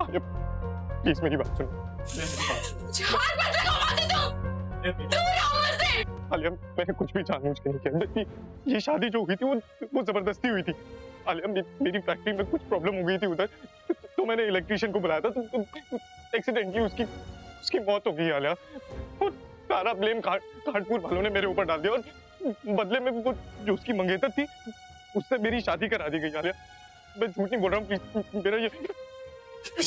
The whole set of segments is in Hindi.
आलिया प्लीज मेरी बात सुनो। आलिया मैंने कुछ भी जानबूझ के नहीं किया। ये शादी जो हुई थी वो जबरदस्ती हुई थी। आलिया मेरी फैक्ट्री में कुछ प्रॉब्लम हो गई थी उधर, तो मैंने इलेक्ट्रिशियन को बुलाया था, तो एक्सीडेंटली उसकी मौत हो गई। आलिया और सारा ब्लेम कानपुर वालों ने मेरे ऊपर डाल दिया, और बदले में वो जो उसकी मंगेतर थी उससे मेरी शादी करा दी गई। आलिया मैं झूठ नहीं बोल रहा हूँ, मेरा ये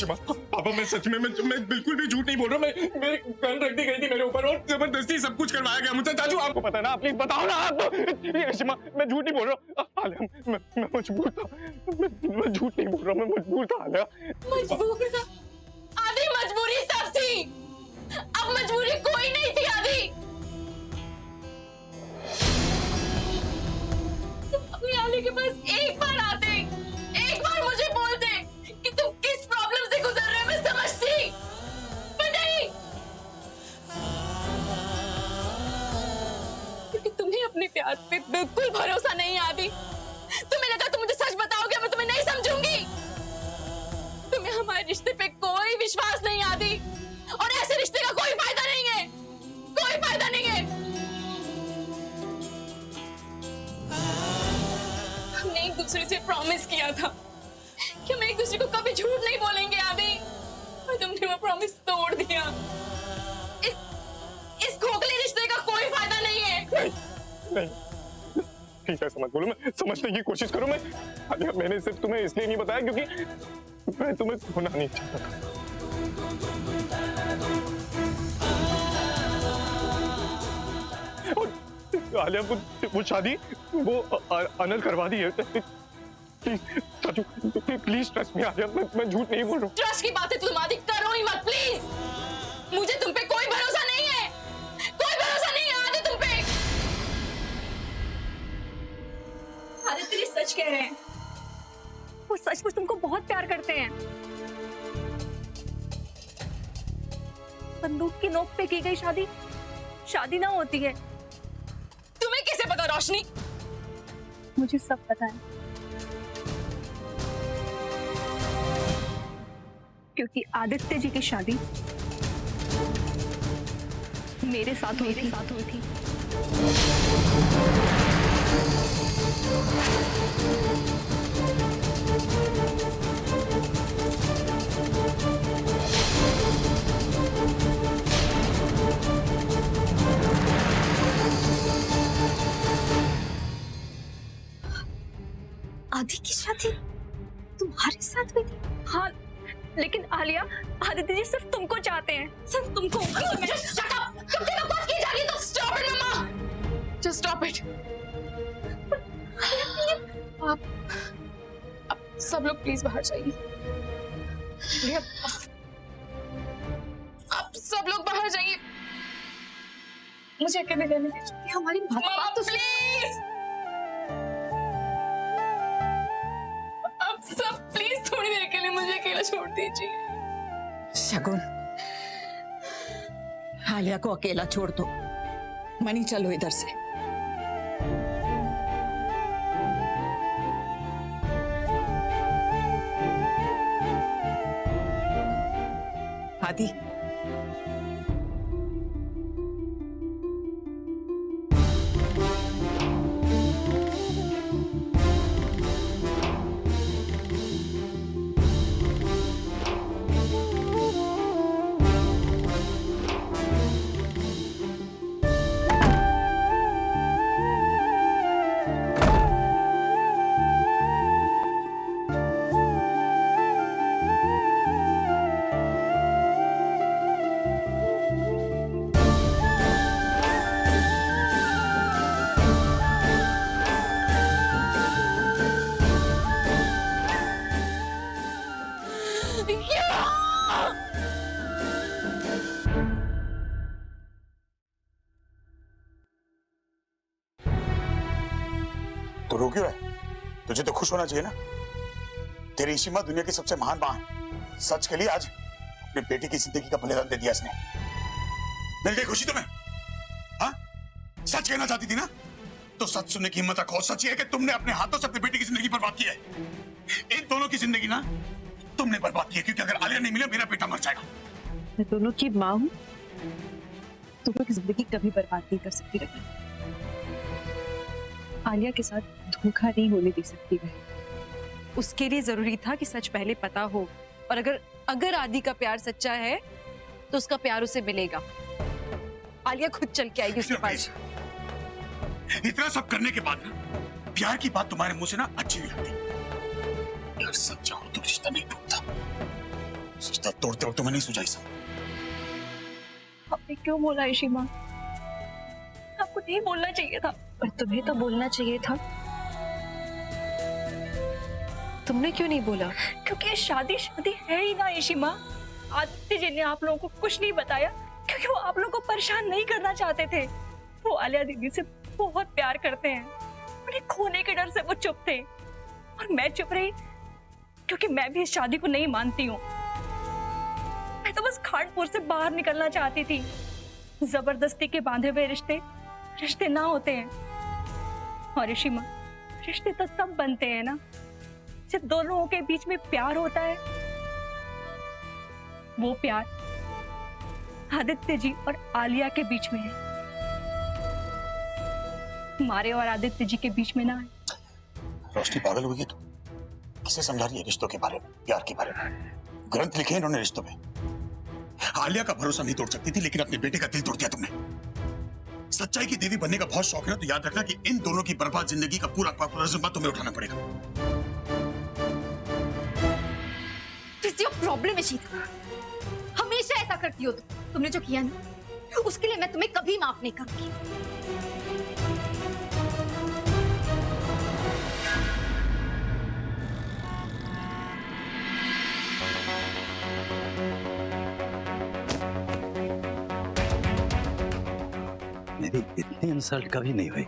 पापा मैं सच में मैं बिल्कुल भी झूठ नहीं बोल रहा। मेरी गन रख दी गई थी मेरे ऊपर और जबरदस्ती सब कुछ करवाया गया मुझसे। चाचू आपको पता है ना, आप प्लीज बताओ ना आप। रेशमा मैं झूठ नहीं बोल रहा हूँ। आलिया मैं मजबूर था, मैं झूठ नहीं बोल रहा, मैं मजबूर था। आलिया मजबूर था? आदि मजबूरी सब थी, अब मजबूरी कोई नहीं थी। आदि अपनी आलिया के पास एक बार आते, एक बार मुझे बोलते कि तुम किस प्रॉब्लम से गुजर रहे हो, मैं समझती। पर नहीं, क्योंकि तुम्हें अपने प्यार पे बिल्कुल भरोसा नहीं। आदि तुम्हें लगा तुम मुझे सच बताओगे, मैं तुम्हें नहीं समझूंगी। तुम्हें हमारे रिश्ते पे कोई विश्वास नहीं। आदि और ऐसे रिश्ते का कोई फायदा नहीं है, कोई फायदा नहीं है। हमने एक दूसरे से प्रॉमिस किया था कि हम एक दूसरे को कभी झूठ नहीं बोलेंगे। आदि और तुमने वो प्रॉमिस तोड़ दिया। इस खोखले रिश्ते का कोई फायदा नहीं है। नहीं प्लीज ऐसा मत बोलो, मैं समझने की कोशिश करो। आलिया मैंने सिर्फ तुम्हें इसलिए नहीं बताया क्योंकि मैं तुम्हें खोना नहीं चाहता था। और आलिया वो शादी वो अनल करवा दी है। प्लीज चाचू प्लीज ट्रस्ट मी। आलिया मैं झूठ नहीं बोल रहा हूँ। ट्रस्ट की बातें तुम आदि करो ही मत प्लीज। मुझे तुम पे कोई भरोसा नहीं है, कोई भरोसा नहीं है आदि तुम पे। आदित्य ये सच कह रहे हैं, वो सचमुच तुमको बहुत प्यार करते हैं। बंदूक की नोक पे की गई शादी शादी ना होती है। तुम्हें कैसे पता रोशनी? मुझे सब पता है, क्योंकि आदित्य जी की शादी मेरे साथ हुई थी। आदि की शादी तुम्हारे साथ हुई थी? हाँ, लेकिन आलिया आदित्य जी सिर्फ तुमको चाहते हैं, सिर्फ तुमको। Shut up! तुम क्या बकवास की जा रही है? तो stop it mamma, just stop it। आप सब लोग प्लीज बाहर जाइए। आप सब लोग बाहर जाइए, मुझे अकेले रहने दीजिए। हमारी बात तो प्लीज, आप सब प्लीज थोड़ी देर के लिए मुझे अकेला छोड़ दीजिए। शगुन, आलिया को अकेला छोड़ दो। मनी चलो इधर से। आदि तो रो क्यों है? तुझे तो खुश होना चाहिए ना। तेरी ईशिमा दुनिया की सबसे महान मां है। सच के लिए आज अपने बेटे की जिंदगी का बलिदान दे दिया इसने। मिल गई खुशी तुम्हें? हाँ, सच कहना चाहती थी ना, तो सच सुनने की हिम्मत रखो। सच ये है कि तुमने अपने हाथों से अपने बेटे की जिंदगी बर्बाद की है। इन दोनों की जिंदगी ना तुमने बर्बाद किया, क्योंकि अगर आलिया नहीं मिले मेरा बेटा मर जाएगा। मैं दोनों की माँ हूँ, दोनों की जिंदगी कभी बर्बाद नहीं कर सकती रतन। आलिया के साथ धोखा नहीं होने दे सकती मैं। उसके लिए जरूरी था कि सच पहले पता हो, और अगर आदि का प्यार सच्चा है तो उसका प्यार उसे मिलेगा। आलिया खुद चल के आएगी उसके पास। इतना सब करने के बाद ना प्यार की बात तुम्हारे मुंह से ना अच्छी नहीं लगती। अगर सच चाहो तो रिश्ता नहीं टूटता। रिश्ता तोड़ते वक्त तुम्हें नहीं सुझाई सब। आपने क्यों बोला ईशिमा? आपको नहीं बोलना चाहिए था। पर तुम्हें तो बोलना चाहिए था। तुमने क्यों नहीं बोला? क्योंकि शादी है ही ना ईशिमा। आदित्य जी ने आप लोगों को कुछ नहीं बताया क्योंकि वो आप लोगों को परेशान नहीं करना चाहते थे। वो आलिया दीदी से बहुत प्यार करते हैं। उन्हें खोने के डर से वो चुप थे, और मैं चुप रही क्योंकि मैं भी इस शादी को नहीं मानती हूँ। मैं तो बस खानपुर से बाहर निकलना चाहती थी। जबरदस्ती के बांधे हुए रिश्ते ना होते हैं। और ईशिमा, रिश्ते तो तब बनते हैं ना जब दो लोगों के बीच में प्यार होता है। वो प्यार आदित्य जी और आलिया के बीच में है, हमारे और आदित्य जी के बीच में ना है। रोशनी पागल हुई है तू? किसे समझा रही है रिश्तों के बारे में, प्यार के बारे में? ग्रंथ लिखे इन्होंने रिश्तों में। आलिया का भरोसा नहीं तोड़ सकती थी, लेकिन अपने बेटे का दिल तोड़ दिया तुमने। सच्चाई की देवी बनने का बहुत शौक है ना, तो याद रखना कि इन दोनों की बर्बाद जिंदगी का पूरा जिम्मा तुम्हें उठाना पड़ेगा। प्रॉब्लम है शीतल, हमेशा ऐसा करती हो तुमने जो किया ना, उसके लिए मैं तुम्हें कभी माफ नहीं करूंगी। मेरी इतनी इंसल्ट कभी नहीं हुई।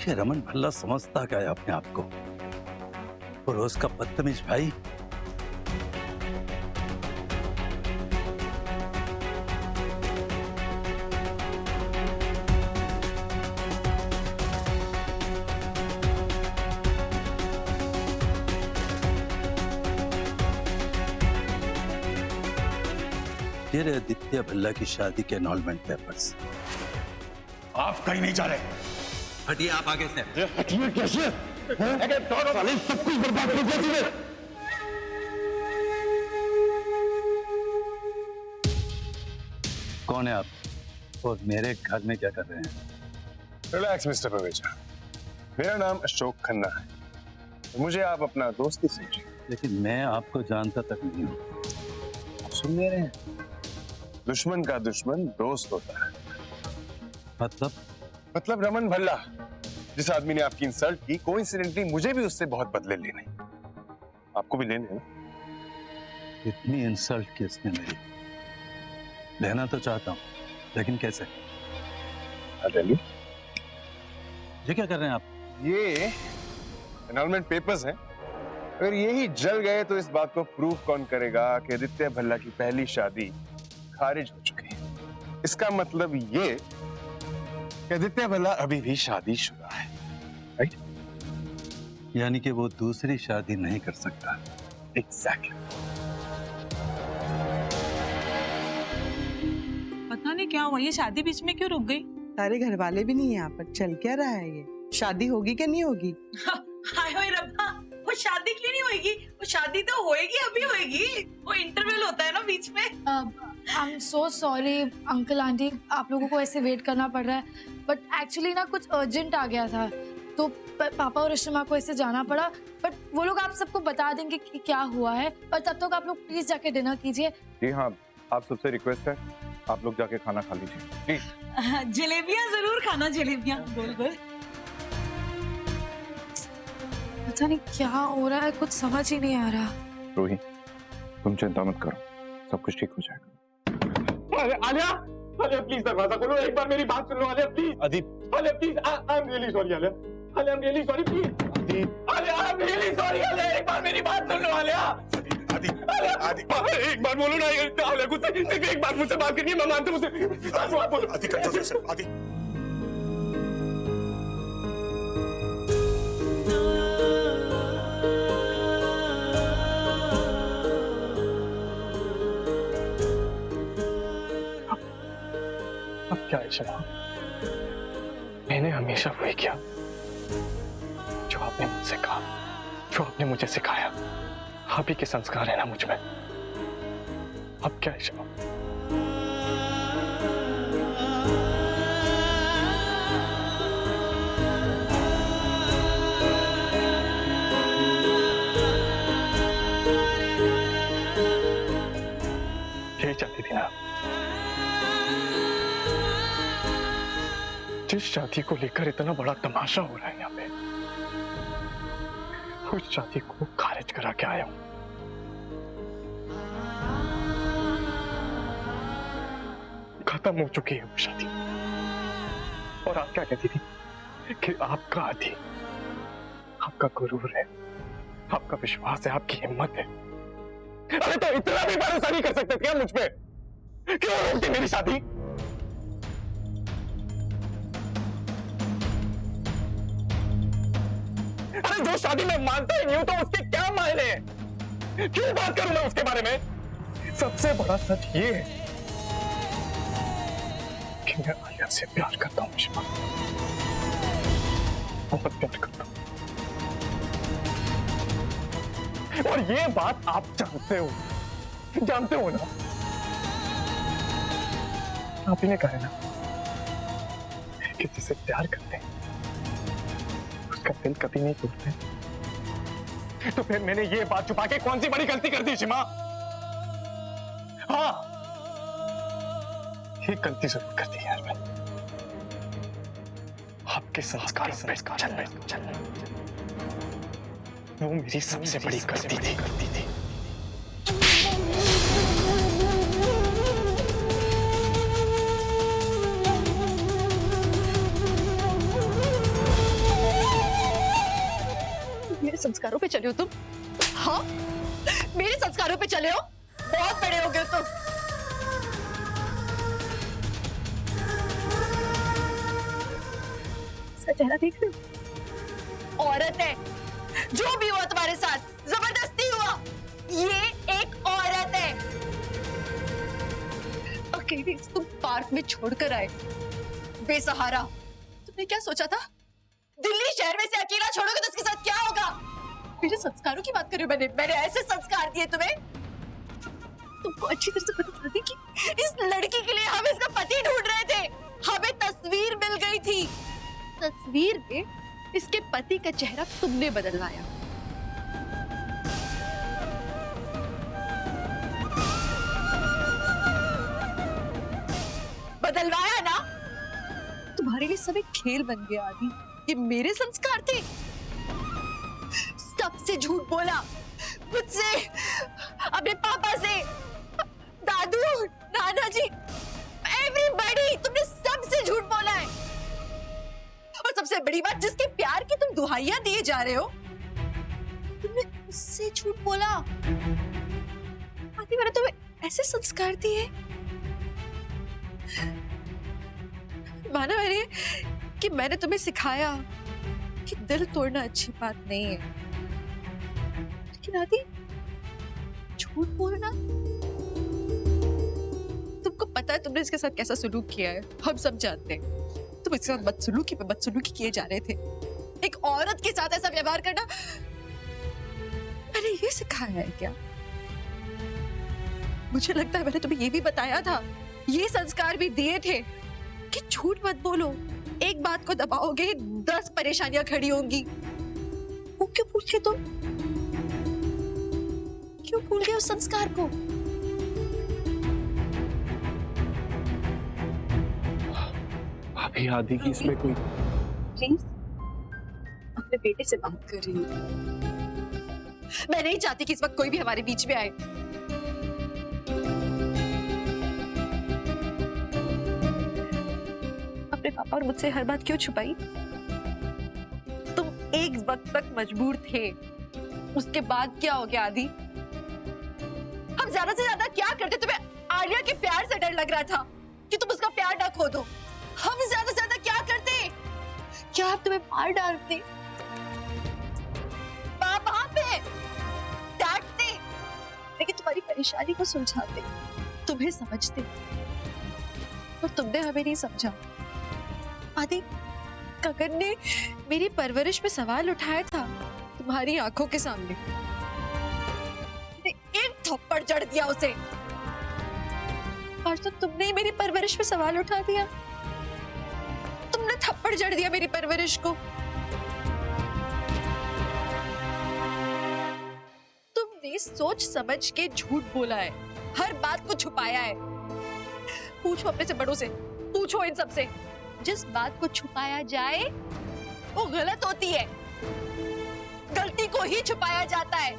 ये रमन भल्ला समझता क्या है अपने आप को? और उसका बदतमीज भाई ये रहे आदित्य भल्ला की शादी के एनरोलमेंट पेपर्स। आप कहीं नहीं जा रहे। हटिए आप आगे से। हटिए कैसे? साले सब कुछ बर्बाद कर दिया तूने। कौन है आप और मेरे घर में क्या कर रहे हैं? रिलैक्स मिस्टर पवेजा, मेरा नाम अशोक खन्ना है, तो मुझे आप अपना दोस्त ही समझिए। लेकिन मैं आपको जानता तक नहीं हूँ। सुन ले रहे हैं? दुश्मन का दुश्मन दोस्त होता है। मतलब रमन भल्ला, जिस आदमी ने आपकी इंसल्ट की, कोइंसिडेंटली मुझे भी उससे बहुत बदले लेने, आपको भी लेने हैं। इतनी इंसल्ट की इसने मेरी, लेना तो चाहता हूँ लेकिन कैसे? ये क्या कर रहे हैं आप? ये एनरोलमेंट पेपर्स हैं। अगर यही जल गए तो इस बात को प्रूफ कौन करेगा कि आदित्य भल्ला की पहली शादी खारिज हो चुकी है। इसका मतलब ये कि आदित्य भल्ला अभी भी शादीशुदा है, राइट? यानी कि वो दूसरी शादी नहीं कर सकता। एग्जैक्टली। पता नहीं क्या हुआ, ये शादी बीच में क्यों रुक गई? सारे घर वाले भी नहीं है यहाँ पर। चल क्या रहा है ये? शादी होगी क्या नहीं होगी? हाय हाय रब्बा, वो शादी क्यों नहीं होगी? वो शादी तो होएगी, अभी होएगी। वो इंटरवल होता है ना बीच में। I am so sorry uncle aunty, आप लोगों को ऐसे वेट करना पड़ रहा है, बट एक्चुअली ना कुछ अर्जेंट आ गया था, तो पापा और ऋषिमा को ऐसे जाना पड़ा। बट वो लोग आप सबको बता देंगे कि क्या हुआ है, और तब तक आप लोग प्लीज जाके डिनर कीजिए। जी हाँ, आप सबसे रिक्वेस्ट है, आप लोग जाके खाना खा लीजिए प्लीज। जलेबियां जरूर खाना, जलेबियां गोल गोल। पता नहीं क्या हो रहा है, कुछ समझ ही नहीं आ रहा। रोही, तुम चिंता मत करो, सब कुछ ठीक हो जाएगा। आलिया, आलिया प्लीज दरवाजा खोलो, एक बार मेरी बात सुन लो। Alia please. Alia please, I am really sorry. Alia, I am really sorry please. Alia, I am really sorry. Alia, एक बार मेरी बात सुन लो। आलिया, एक बार बोलो ना। आलिया, कुछ सिर्फ एक बार मुझसे बात करनी है, मैं मानता हूँ मुझसे। आदि कंट्रोल से, आदि। अब क्या है शमा? मैंने हमेशा वही किया जो आपने मुझसे कहा, जो आपने मुझे सिखाया। आप ही के संस्कार है ना मुझ में। अब क्या है शमा? यही चाहती थी ना, जिस शादी को लेकर इतना बड़ा तमाशा हो रहा है यहाँ पे, उस शादी को खारिज करा के आया हूं। खत्म हो चुकी है वो शादी। और आप क्या कहती थी कि आपका आदि, आपका गुरूर है, आपका विश्वास है, आपकी हिम्मत है। अरे तो इतना भी भरोसा नहीं कर सकते थे मुझ पे? क्यों रोकती मेरी शादी? अरे जो शादी मैं मानता ही नहीं हूं तो उसके क्या मायने हैं? क्यों बात करूं मैं उसके बारे में? सबसे बड़ा सच ये है कि मैं आलिया से प्यार करता हूं शिमा, बहुत प्यार करता हूं। और ये बात आप जानते हो ना? आप ही ने कहा है ना कि जिसे प्यार करते हैं उसका दिल कभी नहीं टूटते। तो फिर मैंने ये बात छुपा के कौन सी बड़ी गलती कर दी शिमा? हाँ, ये गलती जरूर कर दी यार मैंने। आपके संस्कार पे चलना वो मेरी सबसे बड़ी गलती थी। मेरे संस्कारों पे चले हो तुम? हाँ, मेरे संस्कारों पे चले हो? बहुत बड़े हो गए तुम। इसका चेहरा देख रहे हो? औरत है, जो भी हुआ तुम्हारे साथ जबरदस्ती हुआ। ये एक औरत है। अकेले तुम पार्क में छोड़कर आए, बेसहारा। तुमने क्या सोचा था? दिल्ली शहर में से अकेला छोड़ोगे तो उसके साथ क्या होगा? मेरे संस्कारों की बात कर रही हूँ। मैंने ऐसे संस्कार दिए तुम्हें। तुमको अच्छी तरह से पता था कि इस लड़की के लिए हम इसका पति ढूंढ रहे थे। हमें तस्वीर मिल गई थी। तस्वीर में इसके पति का चेहरा तुमने बदलवाया। बदलवाया ना? तुम्हारे लिए सब एक खेल बन गया आदि। ये मेरे संस्कार थे। सबसे झूठ बोला, मुझसे, अपने पापा से, दादू, नाना जी, एवरीबॉडी, तुमने सबसे झूठ बोला है। और सबसे बड़ी बात, जिसके प्यार की तुम दुहाइयां दिए जा रहे हो, तुमने उससे झूठ बोला। आदि मैंने तुम्हें ऐसे संस्कार दिए। माना मैंने तुम्हें सिखाया कि दिल तोड़ना अच्छी बात नहीं है, लेकिन आदि झूठ बोलना, तुमको पता है तुमने इसके साथ कैसा सलूक किया है। हम सब जानते हैं तुम इसके साथ बदसलूकी किए जा रहे थे। एक औरत के साथ ऐसा व्यवहार करना मैंने ये सिखाया है क्या? मुझे लगता है मैंने तुम्हें ये भी बताया था, ये संस्कार भी दिए थे कि झूठ मत बोलो। एक बात को दबाओगे 10 परेशानियां खड़ी होंगी। वो क्यों भूल गए तुम? क्यों भूल गए उस संस्कार को? अभी आदि की इसमें कोई, प्लीज अपने बेटे से बात कर रही हूँ। मैं नहीं चाहती कि इस वक्त कोई भी हमारे बीच में आए। अपने पापा और मुझसे हर बात क्यों छुपाई? तुम एक वक्त तक मजबूर थे, उसके बाद क्या हो गया आदि? हम ज्यादा से ज्यादा क्या करते? तुम्हें आलिया के प्यार से डर लग रहा था कि तुम उसका प्यार ना खो दो। हम ज्यादा से ज्यादा क्या करते? क्या आप तुम्हें मार डालते, वहां पे डांटते, लेकिन तुम्हारी परेशानी को सुलझाते, तुम्हें समझते। और तुमने हमें नहीं समझा। आदि, गगन ने मेरी परवरिश पे सवाल उठाया था तुम्हारी आंखों के सामने। एक थप्पड़ जड़ दिया उसे, और तो तुमने ही मेरी परवरिश पे सवाल उठा दिया। तुमने थप्पड़ जड़ दिया मेरी परवरिश को। तुमने सोच समझ के झूठ बोला है, हर बात को छुपाया है। पूछो अपने से बड़ों से, पूछो इन सब से। जिस बात को छुपाया जाए वो गलत होती है, गलती को ही छुपाया जाता है।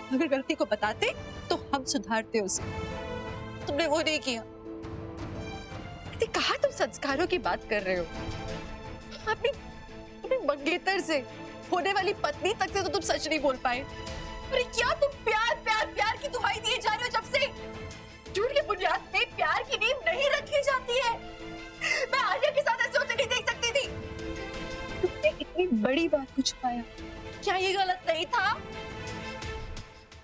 अगर गलती को बताते तो हम सुधारते उसे, तुमने वो नहीं किया। कहा तुम संस्कारों की बात कर रहे हो? अपनी मंगेतर से, होने वाली पत्नी तक से तो तुम सच नहीं बोल पाए। अरे क्या तुम प्यार प्यार प्यार की दुहाई दिए जा रहे हो? जब से झूठ की बुनियाद पे प्यार की नींव नहीं रखी जाती है। मैं आलिया के साथ ऐसे होते नहीं देख सकती थी। तुमने इतनी बड़ी बात को छुपाया, क्या ये गलत नहीं था?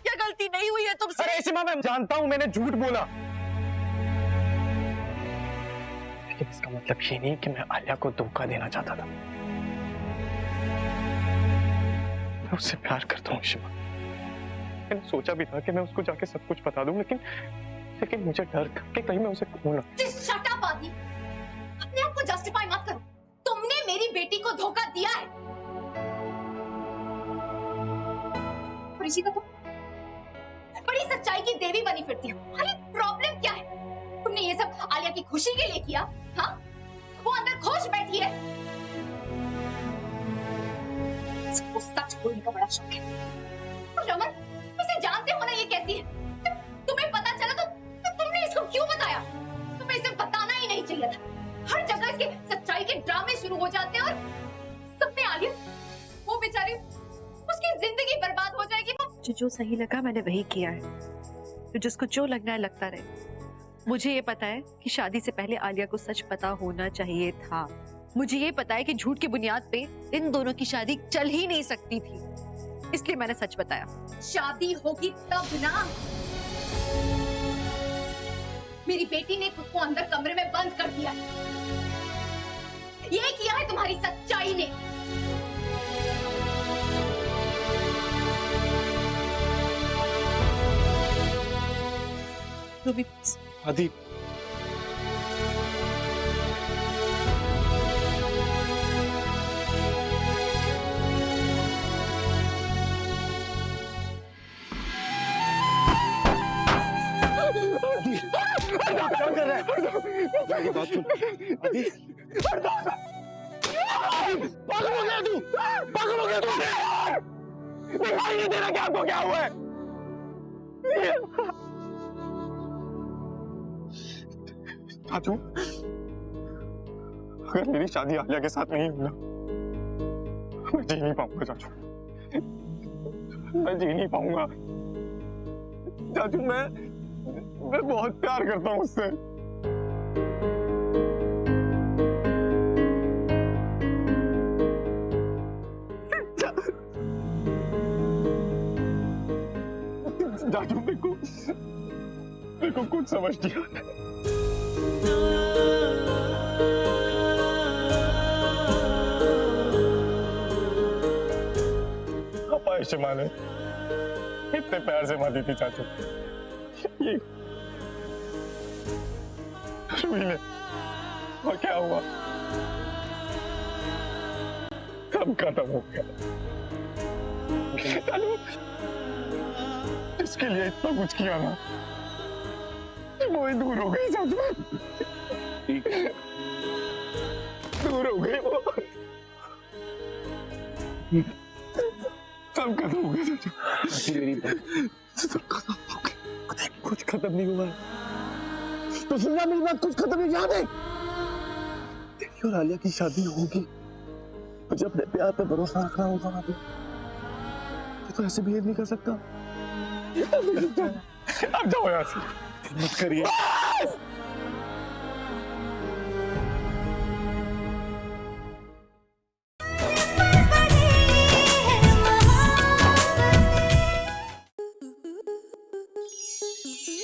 क्या गलती नहीं हुई है तुमसे? अरे सीमा, मैं जानता हूं मैंने झूठ बोला, लेकिन इसका मतलब ये नहीं कि मैं आलिया को धोखा देना चाहता था। मैं उससे प्यार करता हूँ सीमा। मैंने सोचा भी था कि मैं उसको जाके सब कुछ बता दूं, लेकिन मुझे डर था कि कहीं मैं उसे खो ना। शट अप आदि, अपने आप को जस्टिफाई मत करो। तुमने मेरी बेटी को धोखा दिया है। और इसी का तो बड़ी सच्चाई की देवी बनी फिरती है। अरे प्रॉब्लम क्या है? तुमने ये सब आलिया की खुशी के लिए किया? हाँ, वो अंदर खुश बैठी है। सबको सच बोलने का बड़ा शौक है। और रमन, इसे जानते हो ना ये कैसी है। तुम्हें पता चला तो तुमने इसको क्यों बताया? तुम्हें इसे बताना ही नहीं चाहिए था। हर जगह इसके सच्चाई के ड्रामे शुरू हो जाते हैं और सब में आलिया, वो बेचारी, उसकी जिंदगी बर्बाद हो जाएगी। वो जो सही लगा मैंने वही किया है। तो जिसको जो लगना है लगता रहे। मुझे ये पता है कि शादी से पहले आलिया को सच पता होना चाहिए था। मुझे ये पता है कि झूठ की बुनियाद पे इन दोनों की शादी चल ही नहीं सकती थी, इसलिए मैंने सच बताया। शादी होगी तब ना। मेरी बेटी ने खुद को अंदर कमरे में बंद कर दिया। ये किया है तुम्हारी सच्चाई ने। रूबी, आदि, क्या कर रहा है? मेरी बात सुन आदि। पागल हो गया तू? पागल हो गया तू? दिखाई नहीं दे रहा क्या आपको क्या हुआ है? चाचू, अगर मेरी शादी आलिया के साथ नहीं हुई ना, मैं जी नहीं पाऊंगा चाचू। मैं जी नहीं पाऊंगा चाचू। मैं बहुत प्यार करता हूँ उससे। चाचू, मेरे को कुछ समझ नहीं आता। शिमा ने इतने प्यार से मारी थी चाचू, ये रूही ने, और क्या हुआ? सब खत्म हो गया। चाचू, इसके लिए इतना कुछ किया ना, वो ही दूर हो गई चाचू। दूर हो गई वो। सब खत्म हो गया चाचू। मेरी बात सब खत्म हो गया। कुछ खत्म नहीं हुआ तो सुनना मेरी बात, कुछ खत्म नहीं। याद है तेरी और आलिया की शादी होगी, मुझे अपने प्यार पे भरोसा रखना होगा। अभी तो ऐसे बिहेव नहीं कर सकता। अब जाओ यहाँ से, मत करिए।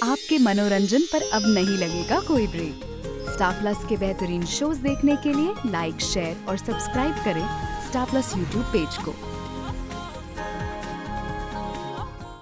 आपके मनोरंजन पर अब नहीं लगेगा कोई ब्रेक। स्टार प्लस के बेहतरीन शोज देखने के लिए लाइक, शेयर और सब्सक्राइब करें स्टार प्लस यूट्यूब पेज को।